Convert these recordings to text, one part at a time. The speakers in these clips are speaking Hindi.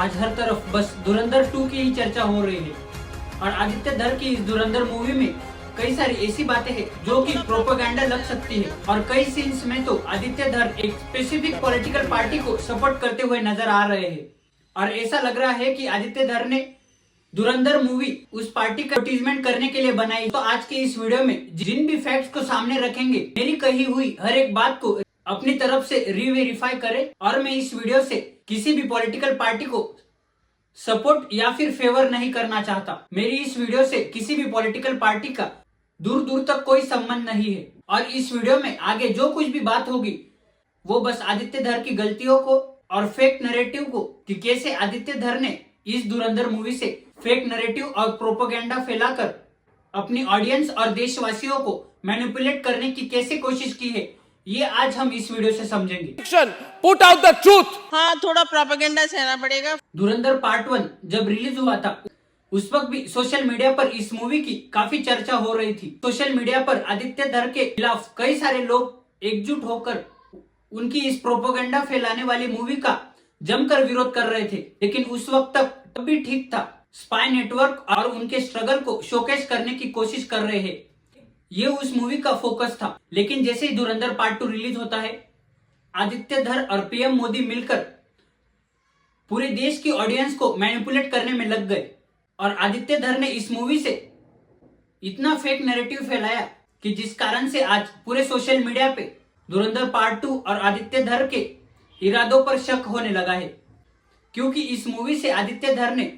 आज हर तरफ बस धुरंधर 2 की ही चर्चा हो रही है और आदित्य धर की इस धुरंधर मूवी में कई सारी ऐसी बातें हैं जो कि प्रोपेगेंडा लग सकती है और कई सीन्स में तो आदित्य धर एक स्पेसिफिक पॉलिटिकल पार्टी को सपोर्ट करते हुए नजर आ रहे हैं और ऐसा लग रहा है कि आदित्य धर ने धुरंधर मूवी उस पार्टी का एडवर्टीजमेंट करने के लिए बनाई। तो आज के इस वीडियो में जिन भी फैक्ट्स को सामने रखेंगे, मेरी कही हुई हर एक बात को अपनी तरफ से रीवेरीफाई करें और मैं इस वीडियो से किसी भी पॉलिटिकल पार्टी को सपोर्ट या फिर फेवर नहीं करना चाहता। मेरी इस वीडियो से किसी भी पॉलिटिकल पार्टी का दूर दूर तक कोई संबंध नहीं है और इस वीडियो में आगे जो कुछ भी बात होगी वो बस आदित्य धर की गलतियों को और फेक नैरेटिव को कि कैसे आदित्य धर ने इस धुरंधर मूवी से फेक नैरेटिव और प्रोपेगेंडा फैलाकर अपनी ऑडियंस और देशवासियों को मैनिपुलेट करने की कैसे कोशिश की है, ये आज हम इस वीडियो से समझेंगे। Put out the truth. हाँ, थोड़ा प्रोपेगेंडा सहना पड़ेगा। धुरंधर पार्ट 1 जब रिलीज हुआ था उस वक्त भी सोशल मीडिया पर इस मूवी की काफी चर्चा हो रही थी। सोशल मीडिया पर आदित्य धर के खिलाफ कई सारे लोग एकजुट होकर उनकी इस प्रोपेगेंडा फैलाने वाली मूवी का जमकर विरोध कर रहे थे, लेकिन उस वक्त तब भी ठीक था। स्पाई नेटवर्क और उनके स्ट्रगल को शोकेस करने की कोशिश कर रहे हैं, ये उस मूवी का फोकस था। लेकिन जैसे ही धुरंधर पार्ट 2 रिलीज होता है, आदित्य धर और पीएम मोदी मिलकर पूरे देश की ऑडियंस को मैनिपुलेट करने में लग गए और आदित्य धर ने इस मूवी से इतना फेक नैरेटिव फैलाया कि जिस कारण से आज पूरे सोशल मीडिया पे धुरंधर पार्ट 2 और आदित्य धर के इरादों पर शक होने लगा है, क्योंकि इस मूवी से आदित्य धर ने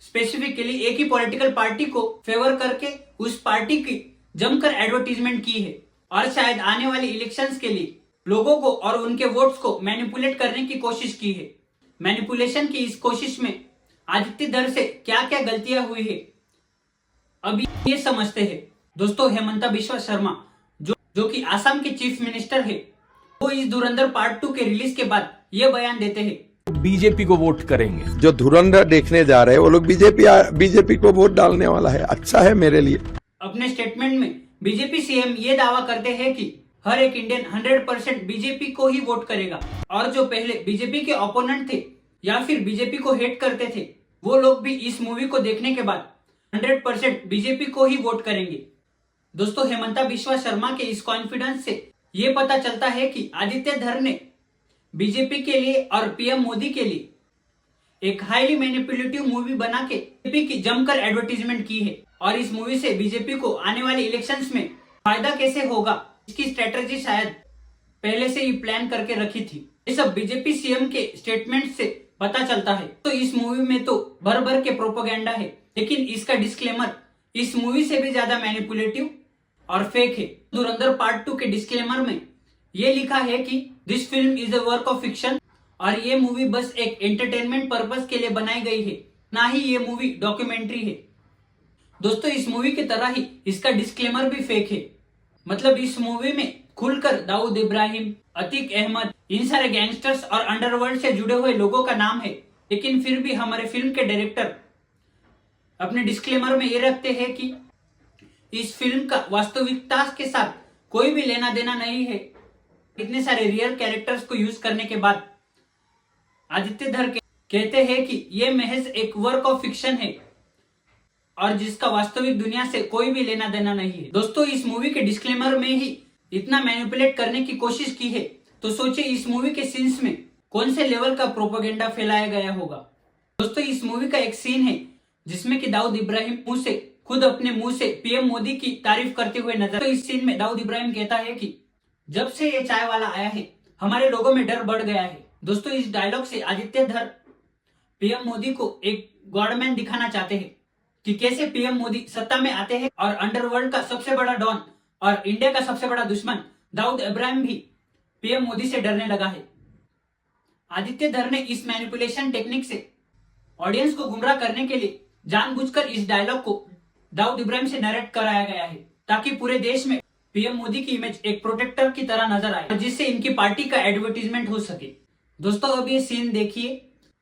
स्पेसिफिकली एक ही पॉलिटिकल पार्टी को फेवर करके उस पार्टी की जमकर एडवर्टीजमेंट की है और शायद आने वाली इलेक्शंस के लिए लोगों को और उनके वोट्स को मैनिपुलेट करने की कोशिश की है। मैनिपुलेशन की इस कोशिश में आदित्य धर से क्या क्या गलतियां हुई है अभी ये समझते हैं। दोस्तों, हेमंता बिश्वा शर्मा जो कि आसाम के चीफ मिनिस्टर है, वो इस धुरंधर पार्ट 2 के रिलीज के बाद ये बयान देते हैं, बीजेपी को वोट करेंगे। जो धुरंधर देखने जा रहे हैं वो लोग बीजेपी को वोट डालने वाला है। अच्छा है मेरे लिए। अपने स्टेटमेंट में बीजेपी सीएम ये दावा करते हैं कि हर एक इंडियन 100% बीजेपी को ही वोट करेगा और जो पहले बीजेपी के ओपोनेंट थे या फिर बीजेपी को हेट करते थे, वो लोग भी इस मूवी को देखने के बाद 100% बीजेपी को ही वोट करेंगे। दोस्तों, हेमंता बिश्वा शर्मा के इस कॉन्फिडेंस से ये पता चलता है कि आदित्य धर ने बीजेपी के लिए और पीएम मोदी के लिए एक हाईली मैनिपुलेटिव मूवी बना के बीजेपी की जमकर एडवर्टीजमेंट की है और इस मूवी से बीजेपी को आने वाले इलेक्शंस में फायदा कैसे होगा, इसकी स्ट्रेटजी शायद पहले से ही प्लान करके रखी थी। ये सब बीजेपी सीएम के स्टेटमेंट से पता चलता है। तो इस मूवी में तो भर भर के प्रोपेगेंडा है, लेकिन इसका डिस्क्लेमर इस मूवी से भी ज्यादा मैनिपुलेटिव और फेक है। धुरंधर पार्ट 2 के डिस्क्लेमर में ये लिखा है कि this film is a work of fiction और ये मूवी बस एक एंटरटेनमेंट पर्पस के लिए बनाई गई है, ना ही ये मूवी डॉक्यूमेंट्री है। दोस्तों, इस मूवी की तरह ही इसका डिस्क्लेमर भी फेक है। मतलब इस मूवी में खुलकर दाऊद इब्राहिम, अतीक अहमद, इन सारे गैंगस्टर्स और अंडरवर्ल्ड से जुड़े हुए लोगों का नाम है, लेकिन फिर भी हमारे फिल्म के डायरेक्टर अपने डिस्क्लेमर में ये रखते हैं कि इस फिल्म का वास्तविकता के साथ कोई भी लेना देना नहीं है। इतने सारे रियल कैरेक्टर्स को यूज करने के बाद आदित्य धर कहते हैं कि ये महज एक वर्क ऑफ फिक्शन है और जिसका वास्तविक दुनिया से कोई भी लेना देना नहीं है। दोस्तों, इस मूवी के डिस्क्लेमर में ही इतना मैनिपुलेट करने की कोशिश की है, तो सोचिए इस मूवी के सीन्स में कौन से लेवल का प्रोपेगेंडा फैलाया गया होगा। दोस्तों, इस मूवी का एक सीन है जिसमें कि दाऊद इब्राहिम खुद अपने मुंह से पीएम मोदी की तारीफ करते हुए नजर। तो इस सीन में दाऊद इब्राहिम कहता है कि जब से ये चाय वाला आया है हमारे लोगों में डर बढ़ गया है। दोस्तों, इस डायलॉग से आदित्य धर पीएम मोदी को एक गॉडमैन दिखाना चाहते हैं कि कैसे पीएम मोदी सत्ता में आते हैं और अंडरवर्ल्ड का सबसे बड़ा डॉन और इंडिया का सबसे बड़ा दुश्मन दाऊद इब्राहिम भी पीएम मोदी से डरने लगा है। आदित्य धर ने इस मैनिपुलेशन टेक्निक से ऑडियंस को गुमराह करने के लिए जानबूझकर इस डायलॉग को दाऊद इब्राहिम से नरेट कराया गया है, ताकि पूरे देश में पीएम मोदी की इमेज एक प्रोटेक्टर की तरह नजर आए, जिससे इनकी पार्टी का एडवर्टीजमेंट हो सके। दोस्तों, अब ये सीन देखिए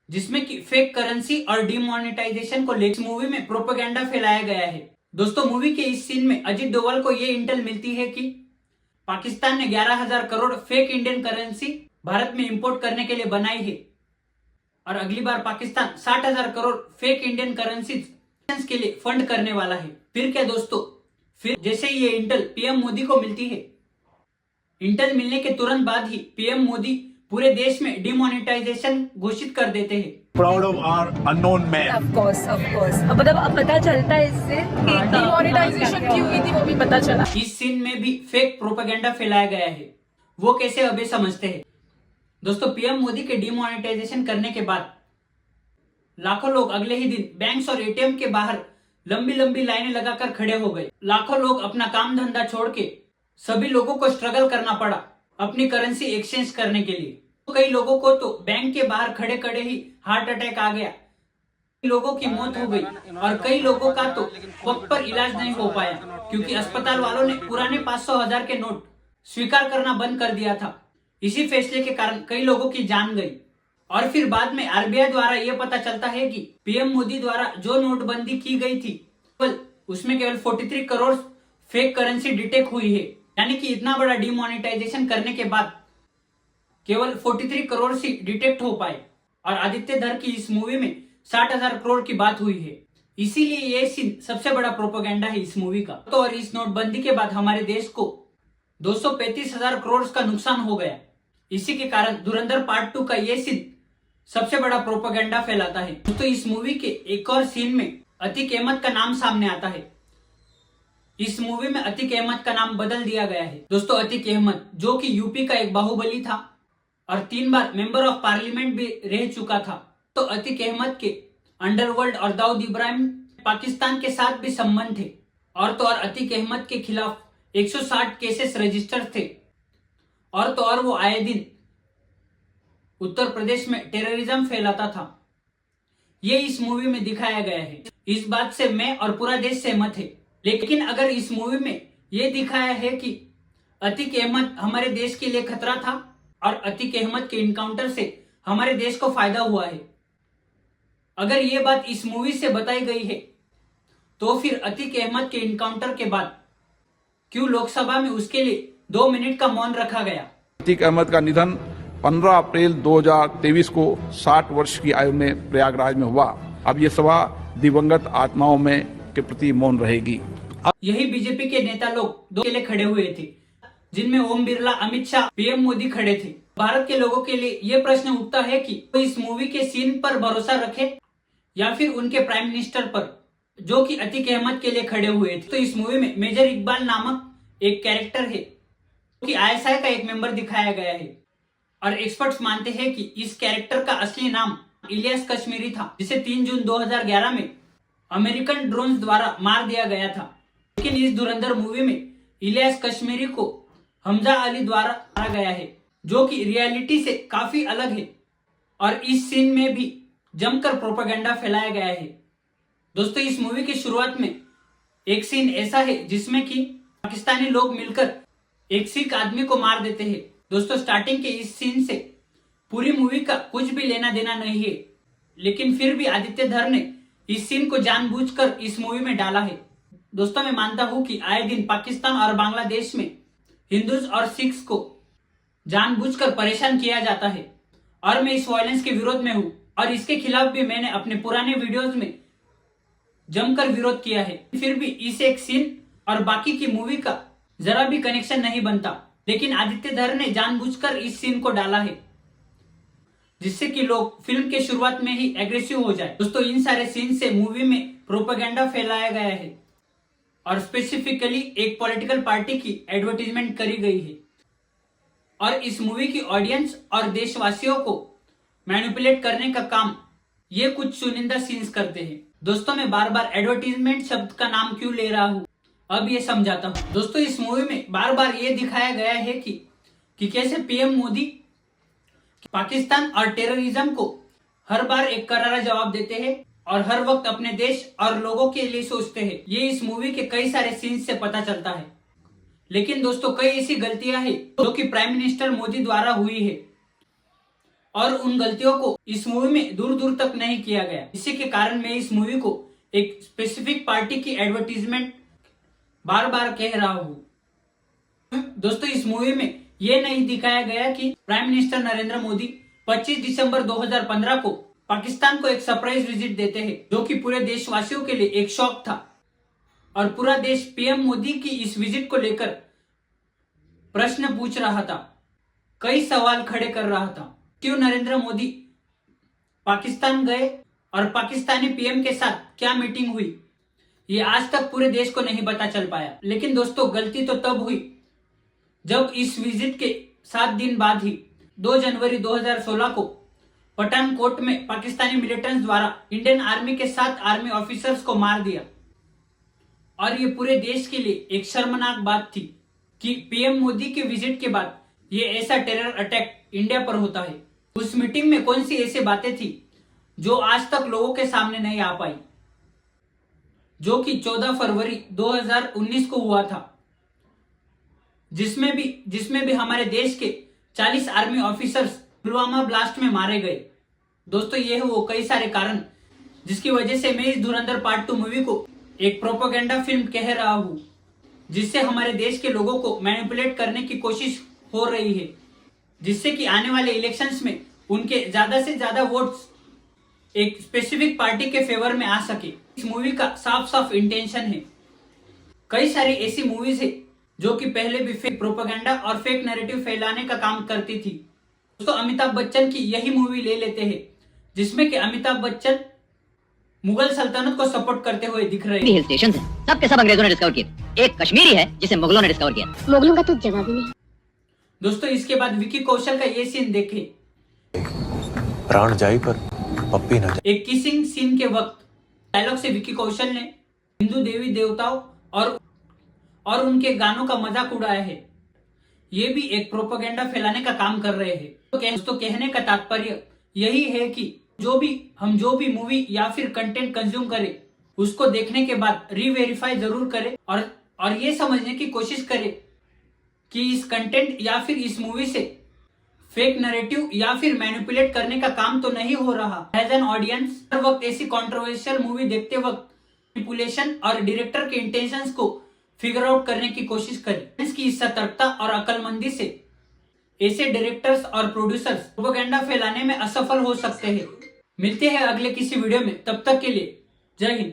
जिसमें कि फेक करेंसी और डिमोनेटाइजेशन को लेकर मूवी में प्रोपेगेंडा फैलाया गया है। दोस्तों, मूवी के इस सीन में अजित डोभाल को ये इंटेल मिलती है कि पाकिस्तान ने 11,000 crore fake Indian currency Bharat में इंपोर्ट करने के लिए बनाई है और अगली बार Pakistan 60,000 crore fake Indian currencies के लिए फंड करने वाला है। फिर क्या दोस्तों, फिर जैसे ये इंटेल पीएम मोदी को मिलती है, इंटेल मिलने के तुरंत बाद ही पीएम मोदी पूरे देश में डिमोनेटाइजेशन घोषित कर देते हैं। proud of our unknown man. Of course. मतलब अब पता चलता है इससे कि डिमोनेटाइजेशन क्यों हुई थी, वो भी पता चला। इस सीन में भी फेक प्रोपेगेंडा फैलाया गया है, वो कैसे अभी समझते हैं। दोस्तों, पीएम मोदी के डिमोनेटाइजेशन करने के बाद लाखों लोग अगले ही दिन बैंक्स और एटीएम के बाहर लंबी लंबी लाइनें लगाकर खड़े हो गए। लाखों लोग अपना काम धंधा छोड़ के, सभी लोगों को स्ट्रगल करना पड़ा अपनी करेंसी एक्सचेंज करने के लिए। तो कई लोगों को तो बैंक के बाहर खड़े खड़े ही हार्ट अटैक आ गया, कई लोगों की मौत हो गई और कई लोगों का तो वक्त पर इलाज नहीं हो पाया, क्योंकि अस्पताल वालों ने पुराने 500,000 के नोट स्वीकार करना बंद कर दिया था। इसी फैसले के कारण कई लोगों की जान गई। और फिर बाद में आरबीआई द्वारा यह पता चलता है कि पीएम मोदी द्वारा जो नोटबंदी की गई थी, उसमें केवल 43 करोड़ फेक करेंसी डिटेक्ट हुई है। यानी कि इतना बड़ा डिमोनेटाइजेशन करने के बाद केवल 43 करोड़ से डिटेक्ट हो पाए। और आदित्य धर की इस मूवी में 60,000 करोड़ की बात हुई है, इसीलिए ये सीन सबसे बड़ा प्रोपेगेंडा है इस मूवी का। तो और इस नोटबंदी के बाद हमारे देश को 235,000 करोड़ का नुकसान हो गया। इसी के कारण धुरंधर पार्ट 2 का ये सीन सबसे बड़ा प्रोपेगेंडा फैलाता है। तो इस मूवी के एक और सीन में अतीक अहमद का नाम सामने आता है। इस मूवी में अतीक अहमद का नाम बदल दिया गया है। दोस्तों, अतीक अहमद जो कि यूपी का एक बाहुबली था और 3 बार मेंबर ऑफ पार्लियामेंट भी रह चुका था। तो अतीक अहमद के अंडरवर्ल्ड और दाऊद इब्राहिम पाकिस्तान के साथ भी संबंध थे। और तो और अतीक अहमद के खिलाफ 160 केसेस रजिस्टर थे। और तो और वो आए दिन उत्तर प्रदेश में टेररिज्म फैलाता था। ये इस मूवी में दिखाया गया है। इस बात से मैं और पूरा देश सहमत है। लेकिन अगर इस मूवी में ये दिखाया है कि अतीक अहमद हमारे देश के लिए खतरा था और अतीक अहमद के इनकाउंटर से हमारे देश को फायदा हुआ है, अगर ये बात इस मूवी से बताई गई है, तो फिर अतीक अहमद के इनकाउंटर के बाद क्यों लोकसभा में उसके लिए 2 मिनट का मौन रखा गया। अतीक अहमद का निधन 15 अप्रैल 2023 को 60 वर्ष की आयु में प्रयागराज में हुआ। अब ये सभा दिवंगत आत्माओं में के प्रति मौन रहेगी। यही बीजेपी के नेता लोग 2 के लिए खड़े हुए थे, जिनमें ओम बिरला, अमित शाह, पीएम मोदी खड़े थे। भारत के लोगों के लिए यह प्रश्न उठता है कि वो इस मूवी के सीन पर भरोसा रखे या फिर उनके प्राइम मिनिस्टर पर, जो कि अतीक अहमद के लिए खड़े हुए थे। तो इस मूवी में मेजर इकबाल नामक एक कैरेक्टर है, जो कि आईएसआई का एक मेंबर दिखाया गया है। और एक्सपर्ट्स मानते हैं कि इस कैरेक्टर का असली नाम इलियास कश्मीरी था, जिसे 3 जून 2011 में अमेरिकन ड्रोन्स द्वारा मार दिया गया था। लेकिन इस धुरंधर मूवी में इलियास कश्मीरी को हमजा अली द्वारा मारा गया है, जो कि रियलिटी से काफी अलग है। और इस सीन में भी जमकर प्रोपेगेंडा फैलाया गया है। दोस्तों, इस मूवी की शुरुआत में एक सीन ऐसा है जिसमें कि पाकिस्तानी लोग मिलकर एक सिख आदमी को मार देते हैं। दोस्तों, स्टार्टिंग के इस सीन से पूरी मूवी का कुछ भी लेना देना नहीं है, लेकिन फिर भी आदित्य धर ने इस सीन को जानबूझकर इस मूवी में डाला है। दोस्तों, मैं मानता हूं कि आए दिन पाकिस्तान और बांग्लादेश में हिंदूज और सिख्स को जानबूझकर परेशान किया जाता है और मैं इस वायलेंस के विरोध में हूं। और इसके खिलाफ भी मैंने अपने पुराने वीडियोस में जमकर विरोध किया है। फिर भी इस एक सीन और बाकी की मूवी का जरा भी कनेक्शन नहीं बनता, लेकिन आदित्य धर ने जानबूझकर इस सीन को डाला है, जिससे कि लोग फिल्म के शुरुआत में ही एग्रेसिव हो जाए। दोस्तों, इन सारे सीन से मूवी में प्रोपेगेंडा फैलाया गया है और स्पेसिफिकली एक पॉलिटिकल पार्टी की एडवर्टीजमेंट करी गई है। और इस मूवी की ऑडियंस और देशवासियों को मैनिपुलेट करने का काम ये कुछ चुनिंदा सीन्स करते हैं। दोस्तों, मैं बार बार एडवर्टीजमेंट शब्द का नाम क्यों ले रहा हूँ, अब ये समझाता हूँ। दोस्तों, इस मूवी में बार बार ये दिखाया गया है कि कैसे पीएम मोदी पाकिस्तान और टेररिज्म को हर बार एक करारा जवाब देते हैं और हर वक्त अपने देश और लोगों के लिए सोचते हैं। ये इस मूवी के कई सारे सीन्स से पता चलता है। लेकिन दोस्तों, कई ऐसी गलतियां हैं जो कि प्राइम मिनिस्टर मोदी द्वारा हुई है और उन गलतियों को इस मूवी में दूर दूर तक नहीं किया गया। इसी के कारण मैं इस मूवी को एक स्पेसिफिक पार्टी की एडवर्टीजमेंट बार बार कह रहा हूँ। दोस्तों, इस मूवी में यह नहीं दिखाया गया कि प्राइम मिनिस्टर नरेंद्र मोदी 25 दिसंबर 2015 को पाकिस्तान को एक सरप्राइज विजिट देते हैं, जो कि पूरे देशवासियों के लिए एक शॉक था और पूरा देश पीएम मोदी की इस विजिट को लेकर प्रश्न पूछ रहा था, कई सवाल खड़े कर रहा था। क्यों नरेंद्र मोदी पाकिस्तान गए और पाकिस्तानी पीएम के साथ क्या मीटिंग हुई, ये आज तक पूरे देश को नहीं पता चल पाया। लेकिन दोस्तों, गलती तो तब हुई जब इस विजिट के 7 दिन बाद ही 2 जनवरी 2016 को पठानकोट में पाकिस्तानी मिलिटेंट्स द्वारा इंडियन आर्मी के 7 आर्मी ऑफिसर्स को मार दिया। और ये पूरे देश के लिए एक शर्मनाक बात थी कि पीएम मोदी के विजिट के बाद ये ऐसा टेरर अटैक इंडिया पर होता है। उस मीटिंग में कौन सी ऐसी बातें थी जो आज तक लोगों के सामने नहीं आ पाई, जो कि 14 फरवरी 2019 को हुआ था, जिसमें भी हमारे देश के 40 आर्मी ऑफिसर्स पुलवामा ब्लास्ट में मारे गए। दोस्तों, ये है वो कई सारे कारण जिसकी वजह से मैं इस धुरंधर पार्ट 2 मूवी को एक प्रोपेगेंडा फिल्म कह रहा हूं, जिससे हमारे देश के लोगों को मैनिपुलेट करने की कोशिश हो रही है, जिससे कि आने वाले इलेक्शंस में उनके ज्यादा से ज्यादा वोट्स एक स्पेसिफिक पार्टी के फेवर में आ सके। इस मूवी का साफ साफ इंटेंशन है। कई सारी ऐसी मूवीज है जो कि पहले भी फेक प्रोपेगेंडा और फेक नैरेटिव फैलाने का काम करती थी। दोस्तों, अमिताभ बच्चन की यही मूवी ले लेते हैं, जिसमें कि अमिताभ बच्चन मुगल सल्तनत को सपोर्ट करते हुए दिख रहे हैं। हिल स्टेशन हैं, सब के सब अंग्रेजों ने डिस्कवर किए। एक कश्मीरी है जिसे मुगलों ने डिस्कवर किया। मुगलों का तो जवाब ही नहीं। दोस्तों, इसके बाद विकी कौशल का ये सीन देखे, प्राण जाई पर पप्पी न जाए। एक किसिंग सीन के वक्त डायलॉग से विकी कौशल ने हिंदू देवी देवताओं और उनके गानों का मजाक उड़ाया है। ये भी एक प्रोपेगेंडा फैलाने का काम कर रहे हैं। तो दोस्तों, कहने का तात्पर्य यही है कि जो भी मूवी या फिर कंटेंट कंज्यूम करें, उसको देखने के बाद रीवेरीफाई जरूर करें और ये समझने की कोशिश करें कि इस कंटेंट या फिर इस मूवी से फेक नैरेटिव या फिर मैनिपुलेट करने का काम तो नहीं हो रहा। एज एन ऑडियंस हर वक्त ऐसी कंट्रोवर्शियल मूवी देखते वक्त मैनिपुलेशन और डायरेक्टर के इंटेंशंस को फिगर आउट करने की कोशिश करें। इसकी सतर्कता और अक्लमंदी से ऐसे डायरेक्टर्स और प्रोड्यूसर्स प्रोपेगेंडा फैलाने में असफल हो सकते हैं। मिलते हैं अगले किसी वीडियो में, तब तक के लिए जय हिंद।